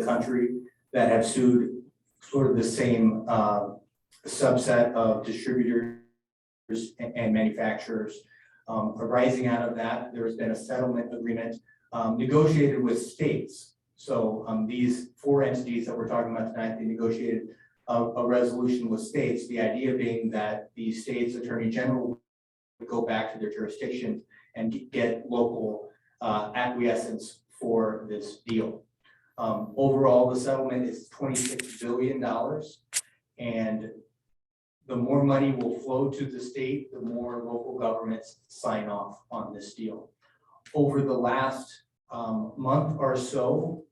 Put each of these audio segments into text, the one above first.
the country that have sued sort of the same subset of distributors and manufacturers. Arising out of that, there has been a settlement agreement negotiated with states. So these four entities that we're talking about tonight, they negotiated a resolution with states. The idea being that the state's attorney general would go back to their jurisdiction and get local acquiescence for this deal. Overall, the settlement is $26 billion, and the more money will flow to the state, the more local governments sign off on this deal. Over the last month or so,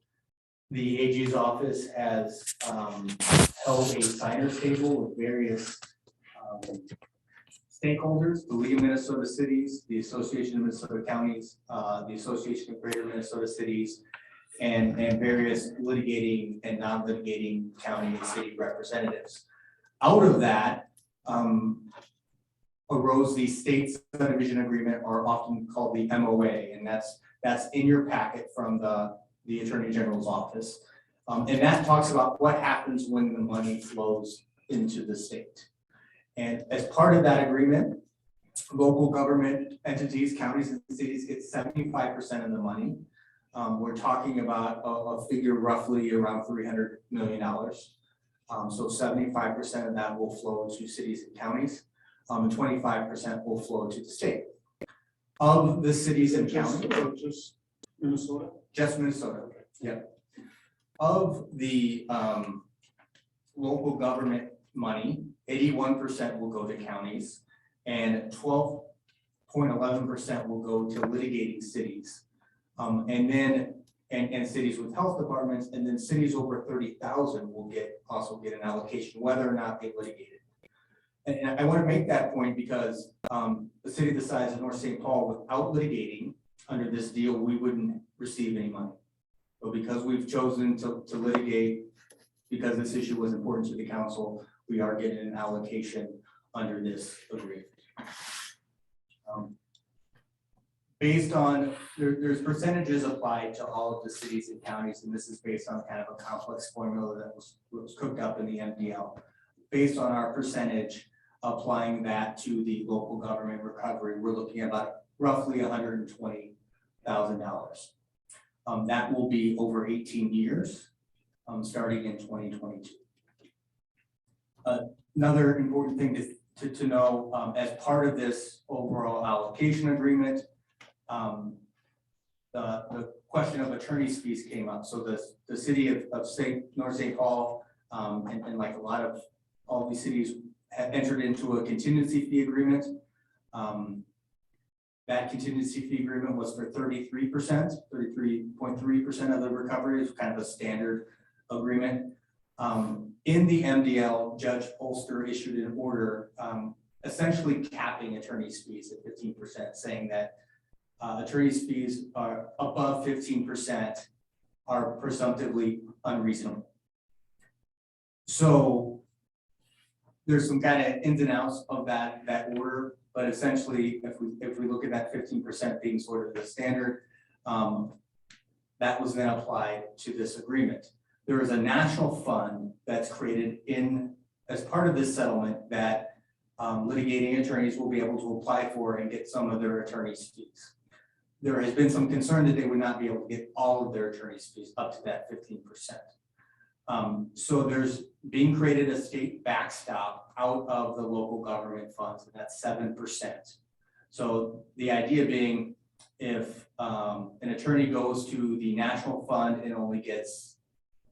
the AG's office has held a signers table with various stakeholders, the League of Minnesota Cities, the Association of Minnesota Counties, the Association of Greater Minnesota Cities, and various litigating and non-litigating county and city representatives. Out of that arose the state subdivision agreement, or often called the MOA, and that's in your packet from the Attorney General's office. And that talks about what happens when the money flows into the state. And as part of that agreement, local government entities, counties and cities get 75% of the money. We're talking about a figure roughly around $300 million. So 75% of that will flow to cities and counties, and 25% will flow to the state. Of the cities and counties, Just Minnesota? just Minnesota, yeah. Of the local government money, 81% will go to counties, and 12.11% will go to litigating cities. And cities with health departments, and then cities over 30,000 will also get an allocation, whether or not they litigate it. And I want to make that point because the city the size of North St. Paul, without litigating under this deal, we wouldn't receive any money. But because we've chosen to litigate, because this issue was important to the council, we are getting an allocation under this agreement. Based on, there's percentages applied to all of the cities and counties, and this is based on kind of a complex formula that was cooked up in the MDL. Based on our percentage, applying that to the local government recovery, we're looking at about roughly $120,000. That will be over 18 years, starting in 2022. Another important thing to know, as part of this overall allocation agreement, the question of attorney's fees came up. So the city of North St. Paul, and like a lot of all these cities, have entered into a contingency fee agreement. That contingency fee agreement was for 33.3% of the recovery. Is kind of a standard agreement. In the MDL, Judge Polster issued an order essentially capping attorney's fees at 15%, saying that attorney's fees are above 15% are presumptively unreasonable. So there's some kind of ins and outs of that order, but essentially, if we look at that 15% being sort of the standard, that was then applied to this agreement. There is a national fund that's created as part of this settlement that litigating attorneys will be able to apply for and get some of their attorney's fees. There has been some concern that they would not be able to get all of their attorney's fees up to that 15%. So there's being created a state backstop out of the local government funds, and that's 7%. So the idea being, if an attorney goes to the national fund and only gets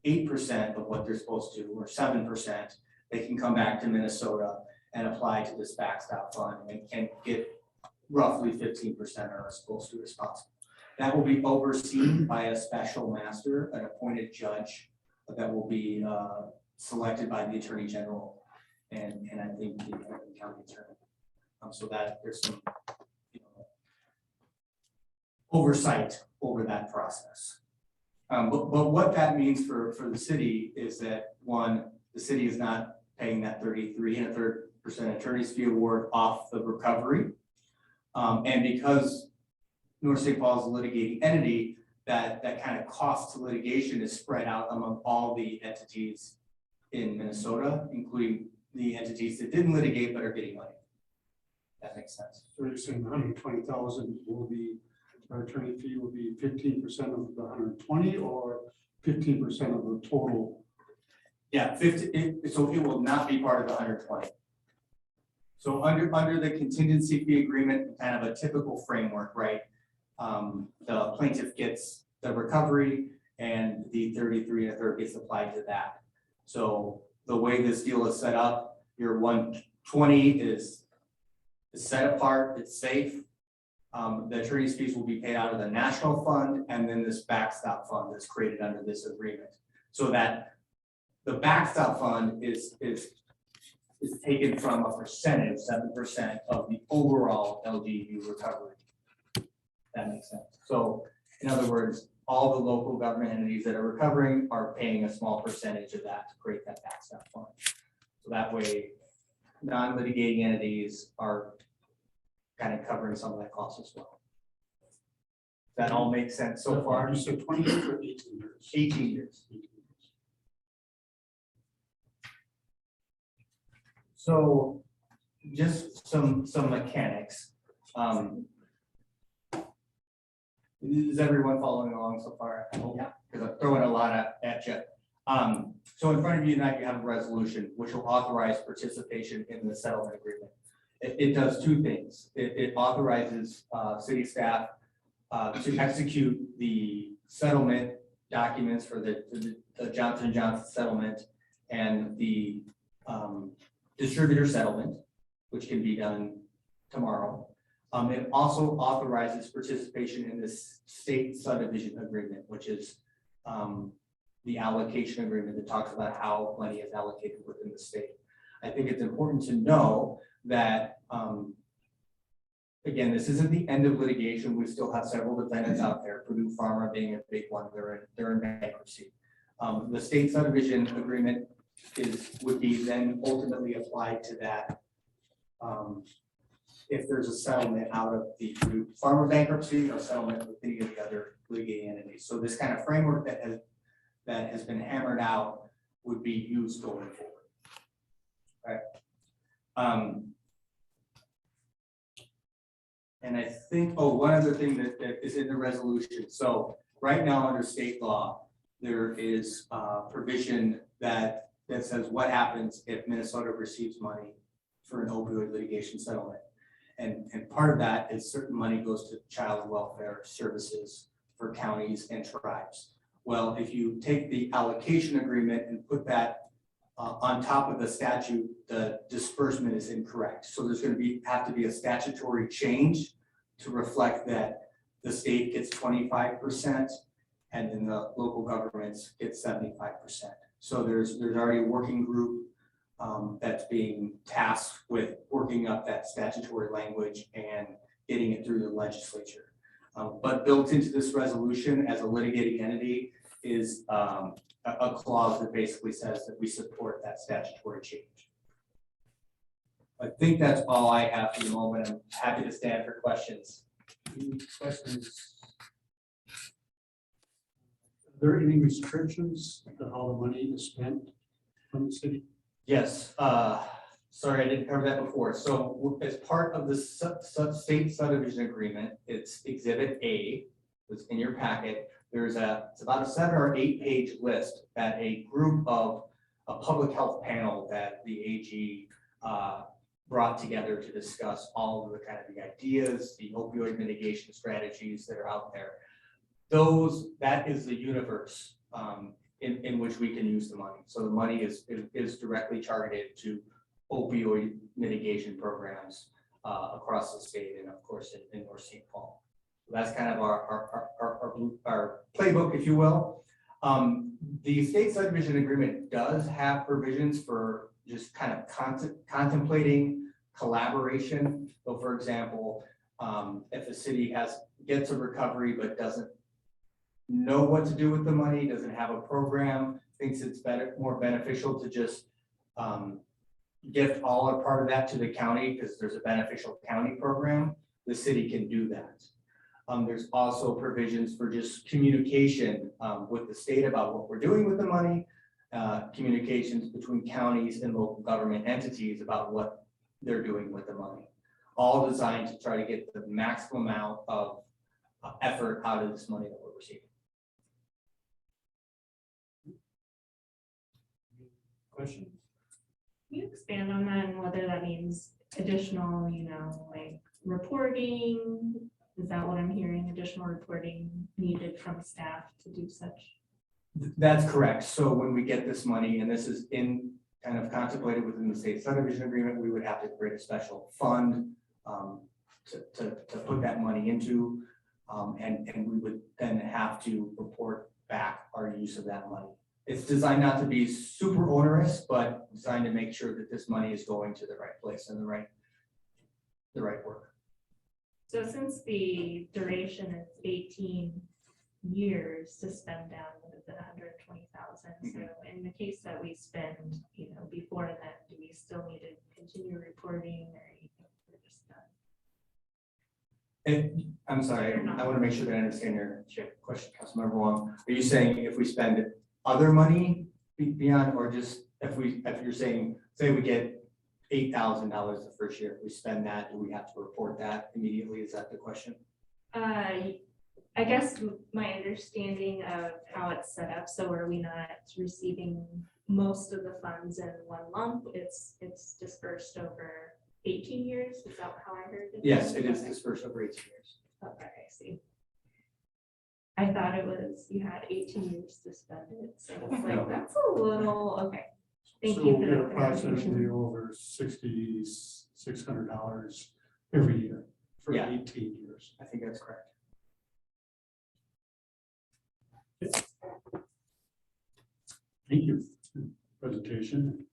8% of what they're supposed to, or 7%, they can come back to Minnesota and apply to this backstop fund and get roughly 15% are supposed to be responsible. That will be overseen by a special master, an appointed judge that will be selected by the Attorney General and I think the county attorney. So that there's some oversight over that process. But what that means for the city is that, one, the city is not paying that 33 1/3% attorney's fee award off the recovery. And because North St. Paul is a litigating entity, that kind of cost to litigation is spread out among all the entities in Minnesota, including the entities that didn't litigate but are getting money. That makes sense. So you're saying 120,000 will be, our attorney fee will be 15% of the 120 or 15% of the total? Yeah, 50, so it will not be part of the 120. So under the contingency fee agreement, kind of a typical framework, right? The plaintiff gets the recovery and the 33 1/3 gets applied to that. So the way this deal is set up, your 120 is set apart, it's safe. The attorney's fees will be paid out of the national fund and then this backstop fund that's created under this agreement. So that the backstop fund is taken from a percentage, 7% of the overall LGU recovery. That makes sense. So in other words, all the local government entities that are recovering are paying a small percentage of that to create that backstop fund. So that way, non-litigating entities are kind of covering some of that cost as well. That all makes sense so far? You said 20 years or 18 years? 18 years. So just some mechanics. Is everyone following along so far? I hope, because I'm throwing a lot at you. So in front of you tonight, you have a resolution which will authorize participation in the settlement agreement. It does two things. It authorizes city staff to execute the settlement documents for the Johnson & Johnson settlement and the distributor settlement, which can be done tomorrow. It also authorizes participation in this state subdivision agreement, which is the allocation agreement that talks about how money is allocated within the state. I think it's important to know that, again, this isn't the end of litigation. We still have several defendants out there, Purdue Pharma being a big one. They're in bankruptcy. The state subdivision agreement would be then ultimately applied to that if there's a settlement out of the Purdue Pharma bankruptcy or settlement with any of the other litigating entities. So this kind of framework that has been hammered out would be used going forward. Right. And I think, one other thing that is in the resolution. So right now under state law, there is a provision that says what happens if Minnesota receives money for an opioid litigation settlement. And part of that is certain money goes to child welfare services for counties and tribes. Well, if you take the allocation agreement and put that on top of the statute, the disbursement is incorrect. So there's going to have to be a statutory change to reflect that the state gets 25% and then the local governments get 75%. So there's already a working group that's being tasked with working up that statutory language and getting it through the legislature. But built into this resolution as a litigating entity is a clause that basically says that we support that statutory change. I think that's all I have for the moment. I'm happy to stand for questions. Any questions? Are there any restrictions to how the money is spent from the city? Yes, sorry, I didn't cover that before. So as part of the state subdivision agreement, it's Exhibit A, it's in your packet. It's about a 7 or 8 page list that a group of a public health panel that the AG brought together to discuss all of the kind of the ideas, the opioid mitigation strategies that are out there. That is the universe in which we can use the money. So the money is directly targeted to opioid mitigation programs across the state and of course in North St. Paul. So that's kind of our playbook, if you will. The state subdivision agreement does have provisions for just kind of contemplating collaboration. So for example, if the city gets a recovery but doesn't know what to do with the money, doesn't have a program, thinks it's more beneficial to just gift all or part of that to the county because there's a beneficial county program, the city can do that. There's also provisions for just communication with the state about what we're doing with the money, communications between counties and local government entities about what they're doing with the money. All designed to try to get the maximum amount of effort out of this money that we're receiving. Questions? Can you expand on that and whether that means additional, like reporting? Is that what I'm hearing? Additional reporting needed from staff to do such? That's correct. So when we get this money, and this is in kind of contemplated within the state subdivision agreement, we would have to create a special fund to put that money into. And we would then have to report back our use of that money. It's designed not to be super onerous, but designed to make sure that this money is going to the right place and the right work. So since the duration is 18 years to spend down, what is it, 120,000? So in the case that we spend, before that, do we still need to continue reporting, or you think we're just done? And I'm sorry, You're not. I want to make sure that I understand your Sure. question, Councilmember Wong. Are you saying if we spend other money beyond, or just if you're saying, say we get $8,000 the first year, if we spend that, do we have to report that immediately? Is that the question? I guess my understanding of how it's set up, so are we not receiving most of the funds in one lump? It's dispersed over 18 years? Is that how I heard it? Yes, it is dispersed over 18 years. Okay, I see. I thought it was, you had 18 years to spend it, so it's No. like, that's a little, okay. Thank So you we'll for get the approximately clarification. over $6,600 every year for Yeah. 18 years. I think that's correct. Thank you. Presentation.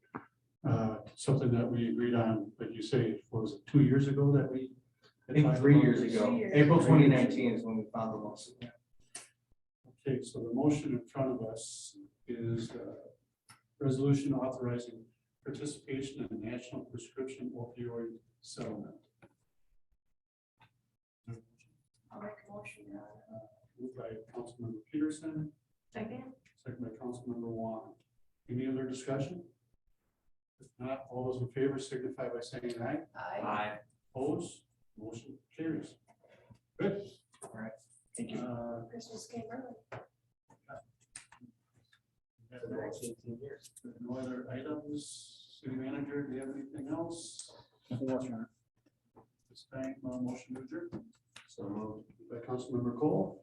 Something that we agreed on, but you say, what was it, 2 years ago that we? I think 3 years ago, 3 years. April 2019 is when we filed the lawsuit. Okay, so the motion in front of us is resolution authorizing participation in the National Prescription Opioid Settlement. I'll make a motion. Moved by Councilmember Peterson, Second? second by Councilmember Wong. Any other discussion? If not, all those in favor signify by saying aye. Aye. Opposed, motion carries. Good. Thank you. Christmas came early. No other items. City manager, do you have anything else? Nothing else, Your Honor. This time, motion to adjourn. So moved by Councilmember Cole,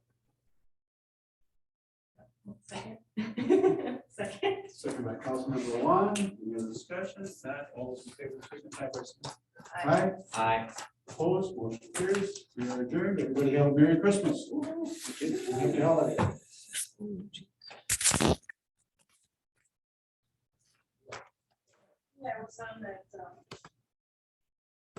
Second. Second. second by Councilmember Wong. Any other discussion? If not, all those in favor signify by saying aye. Aye. Opposed, motion carries. We are adjourned. Everybody have a Merry Christmas. Happy holiday. Yeah, it was on that,